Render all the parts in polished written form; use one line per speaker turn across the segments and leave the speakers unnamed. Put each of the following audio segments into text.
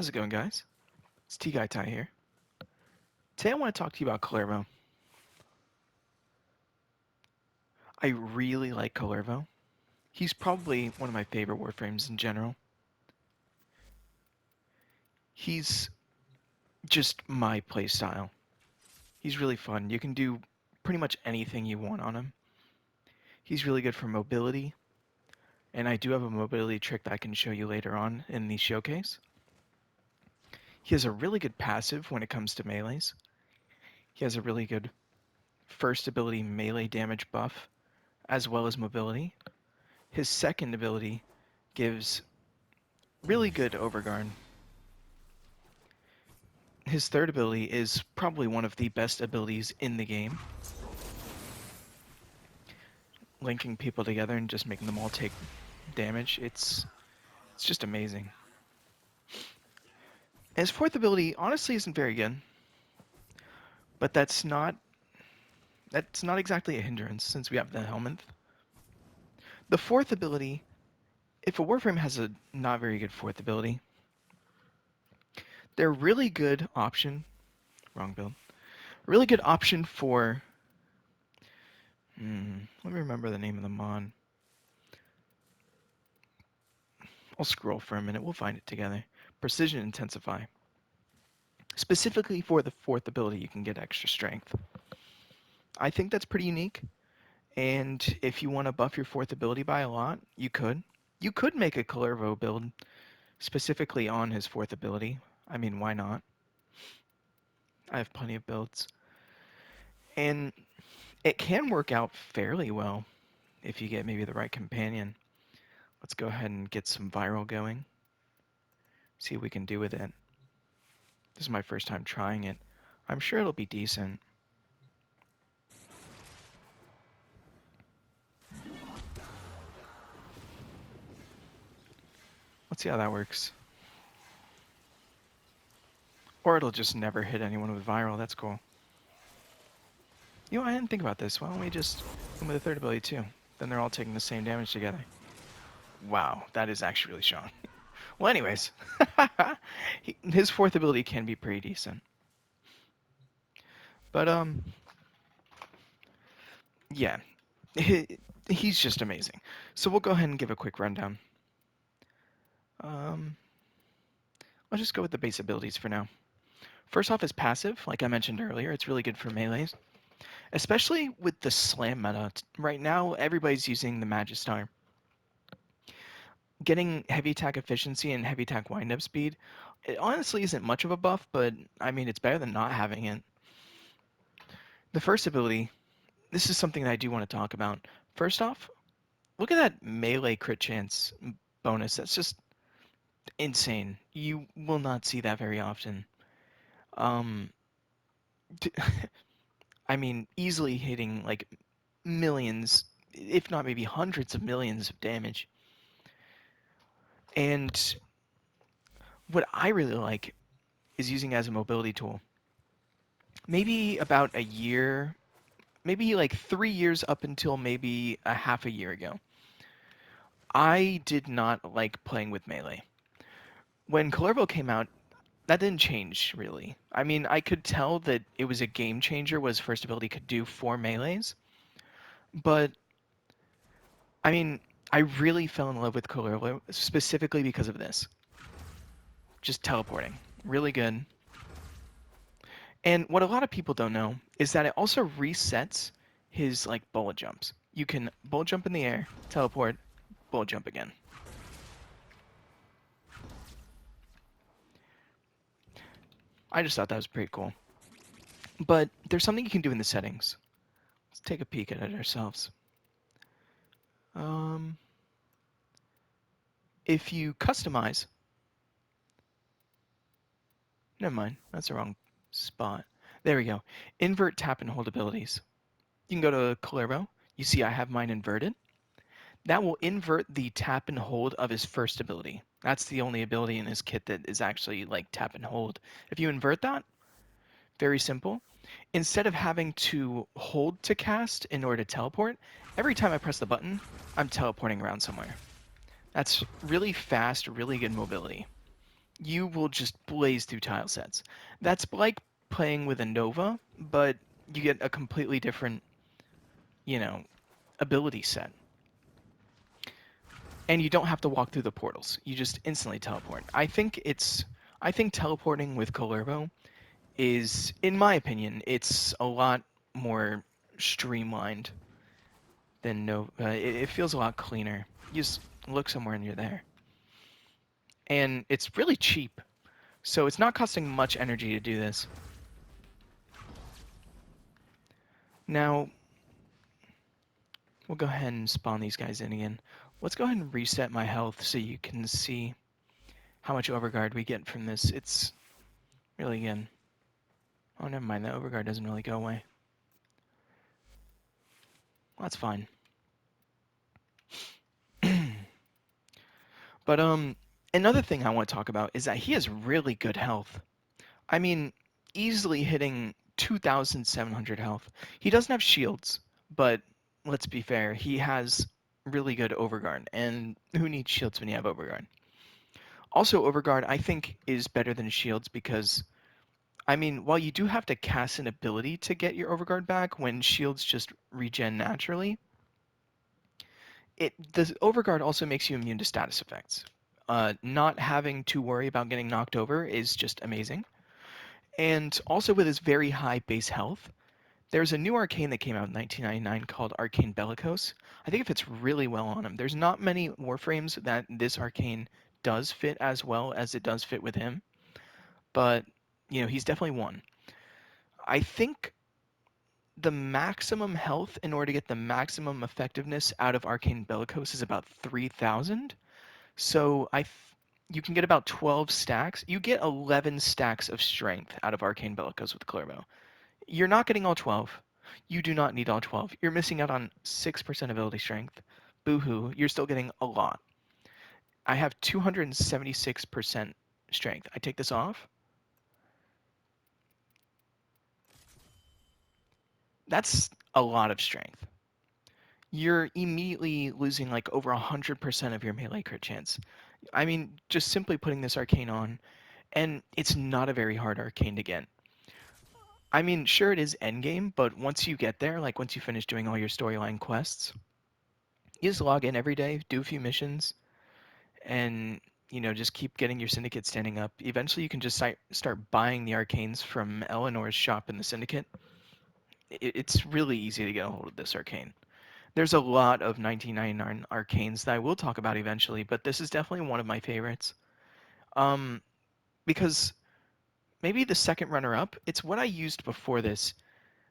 How's it going, guys? It's T-Guy Ty here. Today I want to talk to you about Kullervo. I really like Kullervo. He's probably one of my favorite Warframes in general. He's just my playstyle. He's really fun. You can do pretty much anything you want on him. He's really good for mobility, and I do have a mobility trick that I can show you later on in the showcase. He has a really good passive when it comes to melees. He has a really good first ability melee damage buff, as well as mobility. His second ability gives really good overguard. His third ability is probably one of the best abilities in the game. Linking people together and just making them all take damage. It's just amazing. His fourth ability honestly isn't very good, but that's not exactly a hindrance since we have the helmet. The fourth ability, if a Warframe has a not very good fourth ability, they're a really good option. Wrong build. A really good option for. Let me remember the name of the mod. I'll scroll for a minute. We'll find it together. Precision Intensify. Specifically for the fourth ability, you can get extra strength. I think that's pretty unique. And if you want to buff your fourth ability by a lot, you could. You could make a Kullervo build specifically on his fourth ability. I mean, why not? I have plenty of builds. And it can work out fairly well if you get maybe the right companion. Let's go ahead and get some viral going. See what we can do with it. This is my first time trying it. I'm sure it'll be decent. Let's see how that works. Or it'll just never hit anyone with viral. That's cool. You know, I didn't think about this. Why don't we just go with the third ability too? Then they're all taking the same damage together. Wow, that is actually really strong. Well, anyways, his fourth ability can be pretty decent. But yeah, he's just amazing. So we'll go ahead and give a quick rundown. I'll just go with the base abilities for now. First off is passive, like I mentioned earlier. It's really good for melees, especially with the slam meta. Right now, everybody's using the Magistar. Getting heavy attack efficiency and heavy attack wind-up speed, it honestly isn't much of a buff, but I mean, it's better than not having it. The first ability, this is something that I do want to talk about. First off, look at that melee crit chance bonus. That's just insane. You will not see that very often. I mean, easily hitting like millions, if not maybe hundreds of millions of damage. And what I really like is using as a mobility tool. Maybe about a year, maybe like 3 years up until maybe a half a year ago, I did not like playing with melee. When Kullervo came out, that didn't change really. I mean, I could tell that it was a game changer what his first ability could do for melees, but I mean, I really fell in love with Kullervo specifically because of this. Just teleporting. Really good. And what a lot of people don't know is that it also resets his like bullet jumps. You can bullet jump in the air, teleport, bullet jump again. I just thought that was pretty cool. But there's something you can do in the settings. Let's take a peek at it ourselves. If you customize, never mind, that's the wrong spot. There we go. Invert tap and hold abilities. You can go to Kullervo. You see I have mine inverted. That will invert the tap and hold of his first ability. That's the only ability in his kit that is actually like tap and hold. If you invert that, very simple. Instead of having to hold to cast in order to teleport, every time I press the button, I'm teleporting around somewhere. That's really fast, really good mobility. you will just blaze through tile sets. That's like playing with a Nova, but you get a completely different, you know, ability set. And you don't have to walk through the portals. You just instantly teleport. I think teleporting with Kullervo is, in my opinion, it's a lot more streamlined than Nova. It feels a lot cleaner. You just look somewhere and you're there. And it's really cheap. So it's not costing much energy to do this. Now, we'll go ahead and spawn these guys in again. Let's go ahead and reset my health so you can see how much overguard we get from this. It's really good. Oh, never mind. The overguard doesn't really go away. Well, that's fine. But another thing I want to talk about is that he has really good health. I mean, easily hitting 2,700 health. He doesn't have shields, but let's be fair, he has really good overguard, and who needs shields when you have overguard? Also, overguard I think is better than shields because, I mean, while you do have to cast an ability to get your overguard back when shields just regen naturally, the overguard also makes you immune to status effects. Not having to worry about getting knocked over is just amazing. And also with his very high base health, there's a new arcane that came out in 1999 called Arcane Bellicose. I think it fits really well on him. There's not many Warframes that this arcane does fit as well as it does fit with him, but he's definitely one. I think the maximum health in order to get the maximum effectiveness out of Arcane Bellicose is about 3,000. So you can get about 12 stacks. You get 11 stacks of strength out of Arcane Bellicose with Kullervo. You're not getting all 12. You do not need all 12. You're missing out on 6% ability strength. Boo-hoo, you're still getting a lot. I have 276% strength. I take this off. That's a lot of strength. You're immediately losing like over 100% of your melee crit chance. I mean, just simply putting this arcane on, and it's not a very hard arcane to get. I mean, sure it is endgame, but once you get there, like once you finish doing all your storyline quests, you just log in every day, do a few missions, and just keep getting your syndicate standing up. Eventually, you can just start buying the arcanes from Eleanor's shop in the syndicate. It's really easy to get a hold of this arcane. There's a lot of 1999 arcanes that I will talk about eventually, but this is definitely one of my favorites. Um, because maybe the second runner-up, it's what I used before this,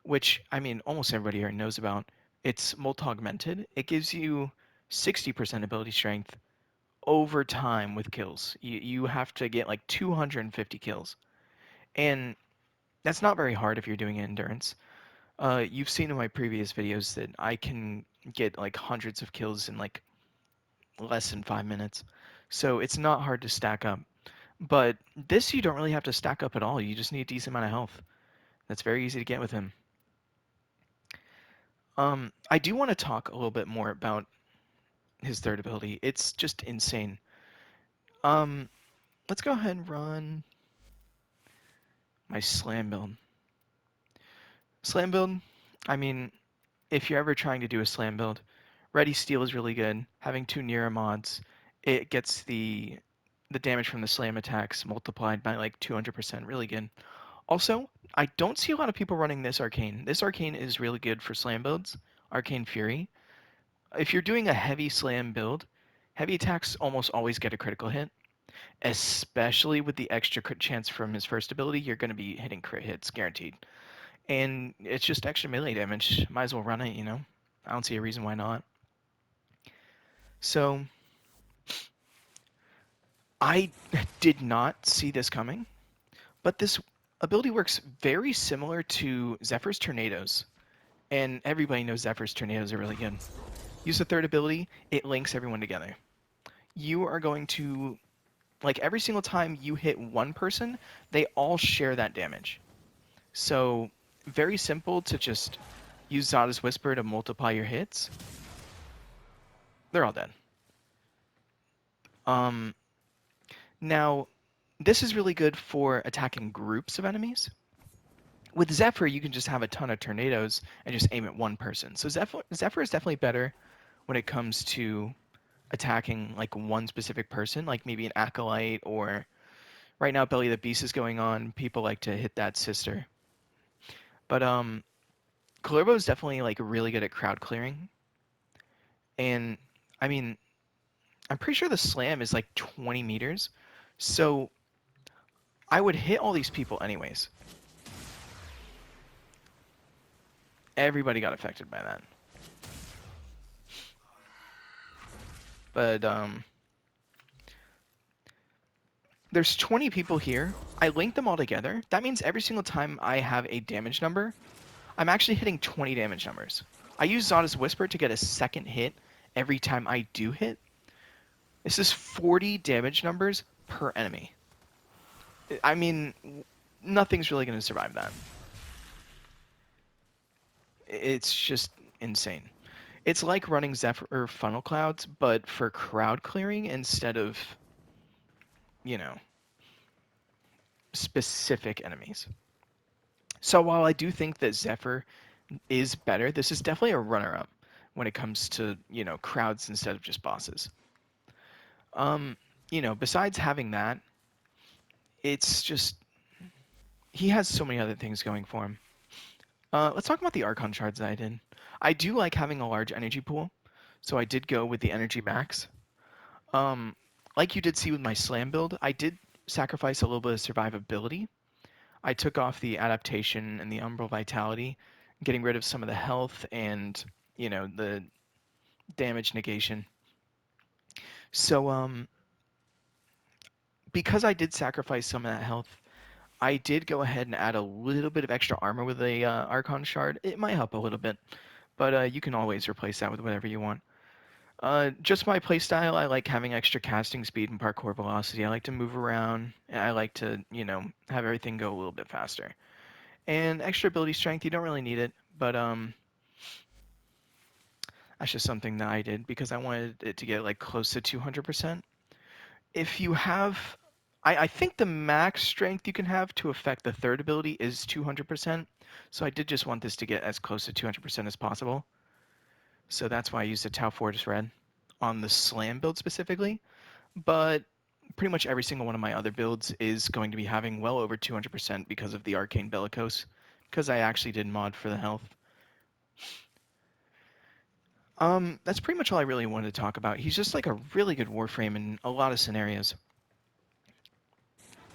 which, I mean, almost everybody here knows about. It's Molt-Augmented. It gives you 60% ability strength over time with kills. You have to get like 250 kills. And that's not very hard if you're doing endurance. You've seen in my previous videos that I can get like hundreds of kills in like less than 5 minutes. So it's not hard to stack up. But this you don't really have to stack up at all. You just need a decent amount of health. That's very easy to get with him. I do want to talk a little bit more about his third ability. It's just insane. Um, let's go ahead and run my slam build. Slam build, I mean, if you're ever trying to do a slam build, Ready Steel is really good. Having two Nira mods, it gets the damage from the slam attacks multiplied by like 200%. Really good. Also, I don't see a lot of people running this arcane. This arcane is really good for slam builds. Arcane Fury. If you're doing a heavy slam build, heavy attacks almost always get a critical hit. Especially with the extra crit chance from his first ability, you're going to be hitting crit hits guaranteed. And it's just extra melee damage. Might as well run it, I don't see a reason why not. So, I did not see this coming, but this ability works very similar to Zephyr's Tornadoes. And everybody knows Zephyr's Tornadoes are really good. Use the third ability, it links everyone together. You are going to, like every single time you hit one person, they all share that damage. So, very simple to just use Zada's Whisper to multiply your hits. They're all dead. Now, This is really good for attacking groups of enemies. With Zephyr, you can just have a ton of tornadoes and just aim at one person. So Zephyr is definitely better when it comes to attacking like one specific person, like maybe an acolyte, or right now Belly the Beast is going on. People like to hit that sister. But Kullervo is definitely like really good at crowd clearing. And I mean, I'm pretty sure the slam is like 20 meters. So I would hit all these people anyways. Everybody got affected by that. But there's 20 people here. I linked them all together. That means every single time I have a damage number, I'm actually hitting 20 damage numbers. I use Zada's Whisper to get a second hit every time I do hit. This is 40 damage numbers per enemy. I mean, nothing's really going to survive that. It's just insane. It's like running Zephyr funnel clouds, but for crowd clearing instead of, you know, specific enemies. So while I do think that Zephyr is better, this is definitely a runner-up when it comes to, you know, crowds instead of just bosses. You know, besides having that, it's just he has so many other things going for him. Let's talk about the Archon shards that I did. I do like having a large energy pool, so I did go with the energy max. Um, like you did see with my slam build, I did sacrifice a little bit of survivability. I took off the adaptation and the umbral vitality, getting rid of some of the health and, you know, the damage negation. So because I did sacrifice some of that health, I did go ahead and add a little bit of extra armor with the Archon shard. It might help a little bit, but you can always replace that with whatever you want. Just my playstyle, I like having extra casting speed and parkour velocity. I like to move around, and I like to, you know, have everything go a little bit faster. And extra ability strength, you don't really need it, but that's just something that I did because I wanted it to get like close to 200%. If you have, I think the max strength you can have to affect the third ability is 200%. So I did just want this to get as close to 200% as possible. So that's why I used a Tau Fortis Red on the Slam build specifically. But pretty much every single one of my other builds is going to be having well over 200% because of the Arcane Bellicose, because I actually did mod for the health. That's pretty much all I really wanted to talk about. He's just like a really good Warframe in a lot of scenarios.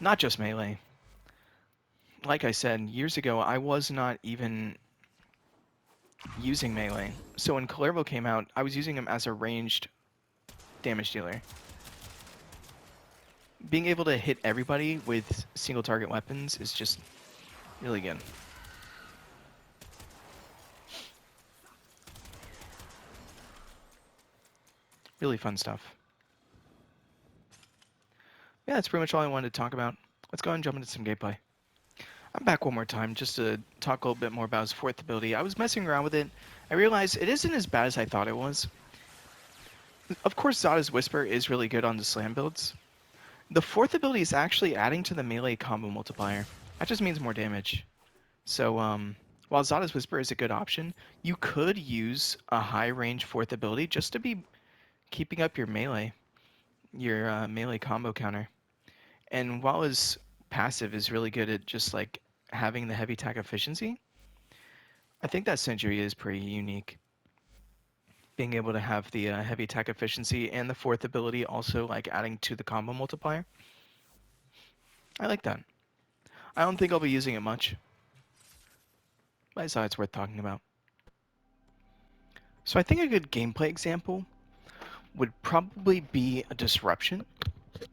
Not just melee. Like I said, years ago, I was not even using melee. So when Kullervo came out, I was using him as a ranged damage dealer. Being able to hit everybody with single target weapons is just really good. Really fun stuff. Yeah, that's pretty much all I wanted to talk about. Let's go ahead and jump into some gameplay. I'm back one more time just to talk a little bit more about his fourth ability. I was messing around with it. I realized it isn't as bad as I thought it was. Of course, Zada's Whisper is really good on the slam builds. The fourth ability is actually adding to the melee combo multiplier. That just means more damage. So, while Zada's Whisper is a good option, you could use a high range fourth ability just to be keeping up your melee combo counter. And while his passive is really good at just like having the heavy attack efficiency, I think that Century is pretty unique. Being able to have the heavy attack efficiency and the fourth ability also like adding to the combo multiplier. I like that. I don't think I'll be using it much, but I saw it's worth talking about. So I think a good gameplay example would probably be a disruption.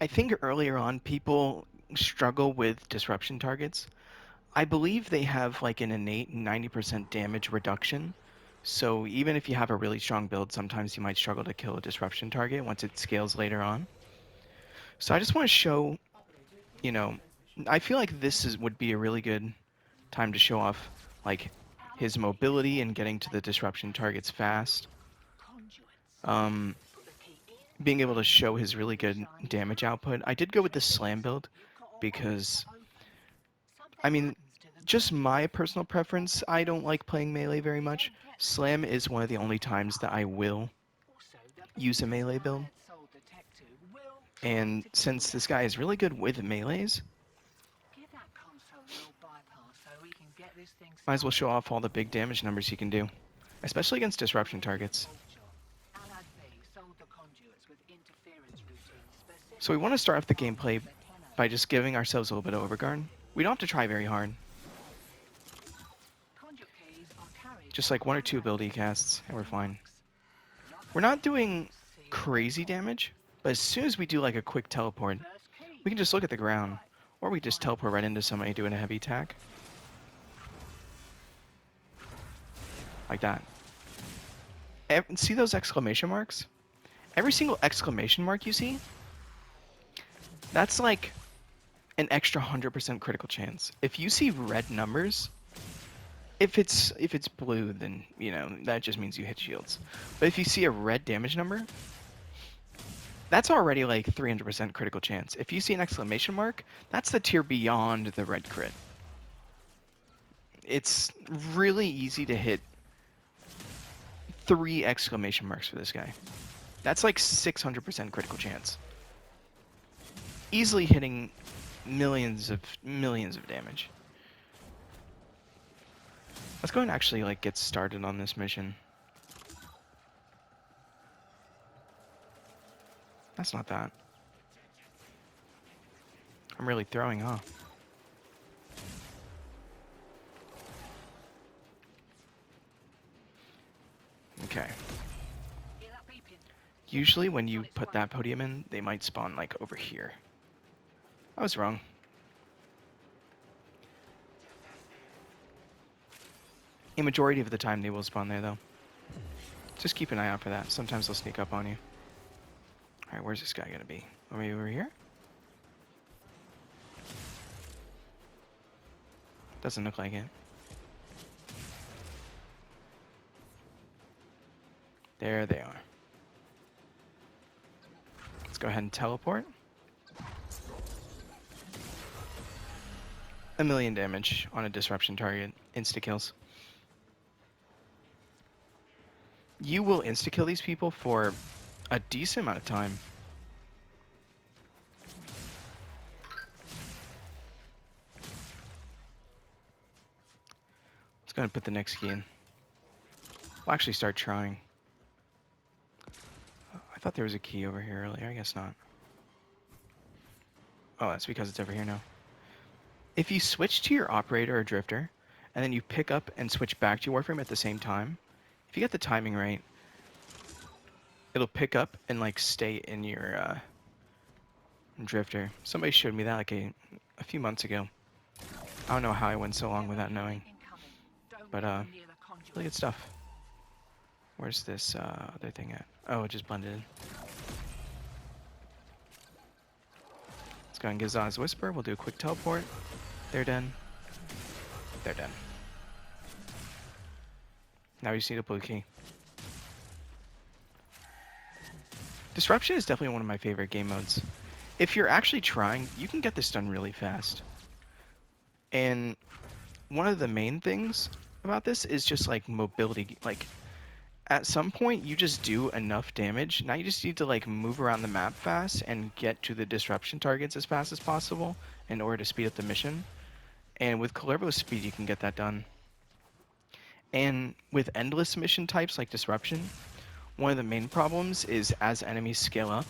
I think earlier on people struggle with disruption targets. I believe they have like an innate 90% damage reduction. So even if you have a really strong build, sometimes you might struggle to kill a disruption target once it scales later on. So I just want to show, you know, I feel like would be a really good time to show off like his mobility and getting to the disruption targets fast. Being able to show his really good damage output. I did go with the slam build because, I mean, just my personal preference, I don't like playing melee very much. Slam is one of the only times that I will use a melee build. And since this guy is really good with melees, might as well show off all the big damage numbers he can do, especially against disruption targets. So we want to start off the gameplay by just giving ourselves a little bit of overguard. We don't have to try very hard. Just like 1 or 2 ability casts, and we're fine. We're not doing crazy damage, but as soon as we do like a quick teleport, we can just look at the ground, or we just teleport right into somebody doing a heavy attack. Like that. See those exclamation marks? Every single exclamation mark you see, that's like an extra 100% critical chance. If you see red numbers, if it's blue, then, you know, that just means you hit shields. But if you see a red damage number, that's already like 300% critical chance. If you see an exclamation mark, that's the tier beyond the red crit. It's really easy to hit 3 exclamation marks for this guy. That's like 600% critical chance. Easily hitting millions of damage. Let's go and actually like get started on this mission. That's not that. I'm really throwing, huh? Okay. Usually when you put that podium in, they might spawn like over here. I was wrong. A majority of the time they will spawn there though. Just keep an eye out for that. Sometimes they'll sneak up on you. Alright, where's this guy gonna be? Are we over here? Doesn't look like it. There they are. Let's go ahead and teleport. 1,000,000 damage on a disruption target. Insta-kills. You will insta-kill these people for a decent amount of time. Let's go ahead and put the next key in. We'll actually start trying. I thought there was a key over here earlier. I guess not. Oh, that's because it's over here now. If you switch to your operator or drifter, and then you pick up and switch back to your Warframe at the same time, if you get the timing right, it'll pick up and like stay in your drifter. Somebody showed me that like a few months ago. I don't know how I went so long without knowing. But really good stuff. Where's this other thing at? Oh, it just blended in. Let's go and get Zana's Whisper. We'll do a quick teleport. They're done. They're done. Now we just need a blue key. Disruption is definitely one of my favorite game modes. If you're actually trying, you can get this done really fast. And one of the main things about this is just like mobility. Like at some point you just do enough damage. Now you just need to like move around the map fast and get to the disruption targets as fast as possible in order to speed up the mission. And with Kullervo's speed you can get that done. And with endless mission types like disruption, one of the main problems is as enemies scale up.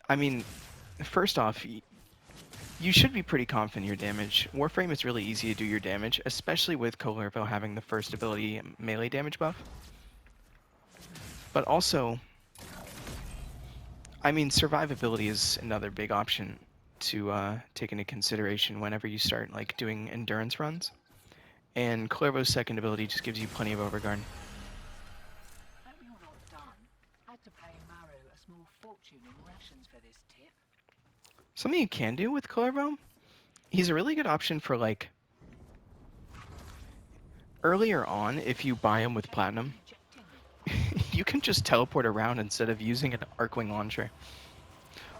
I mean, first off, you should be pretty confident in your damage. Warframe is really easy to do your damage, especially with Kullervo having the first ability melee damage buff. But also, I mean, survivability is another big option to take into consideration whenever you start like doing endurance runs. And Kullervo's second ability just gives you plenty of overguard. Something you can do with Kullervo, he's a really good option for like earlier on if you buy him with platinum. You can just teleport around instead of using an Arcwing launcher.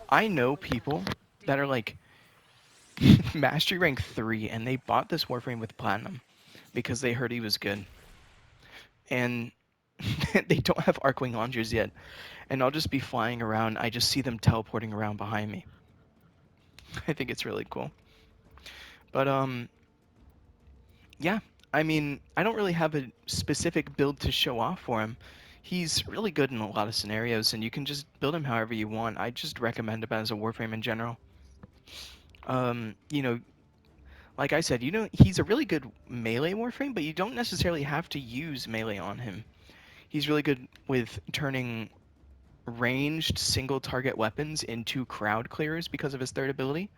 I know people that are like Mastery rank 3, and they bought this Warframe with Platinum because they heard he was good. And they don't have Arcwing launchers yet. And I'll just be flying around. I just see them teleporting around behind me. I think it's really cool. But yeah. I mean, I don't really have a specific build to show off for him. He's really good in a lot of scenarios, and you can just build him however you want. I just recommend him as a Warframe in general. You know, like I said, he's a really good melee Warframe, but you don't necessarily have to use melee on him. He's really good with turning ranged single target weapons into crowd clearers because of his third ability.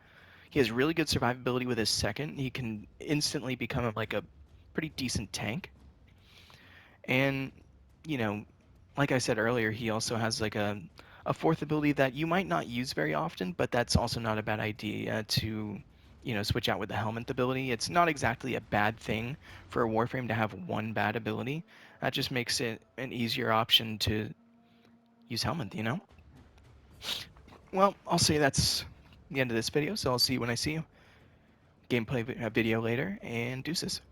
He has really good survivability with his second. He can instantly become like a pretty decent tank. And, you know, like I said earlier, he also has like a fourth ability that you might not use very often, but that's also not a bad idea to, switch out with the helmet ability. It's not exactly a bad thing for a Warframe to have one bad ability. That just makes it an easier option to use helmet. Well, I'll say that's the end of this video, so I'll see you when I see you. Gameplay video later, and deuces.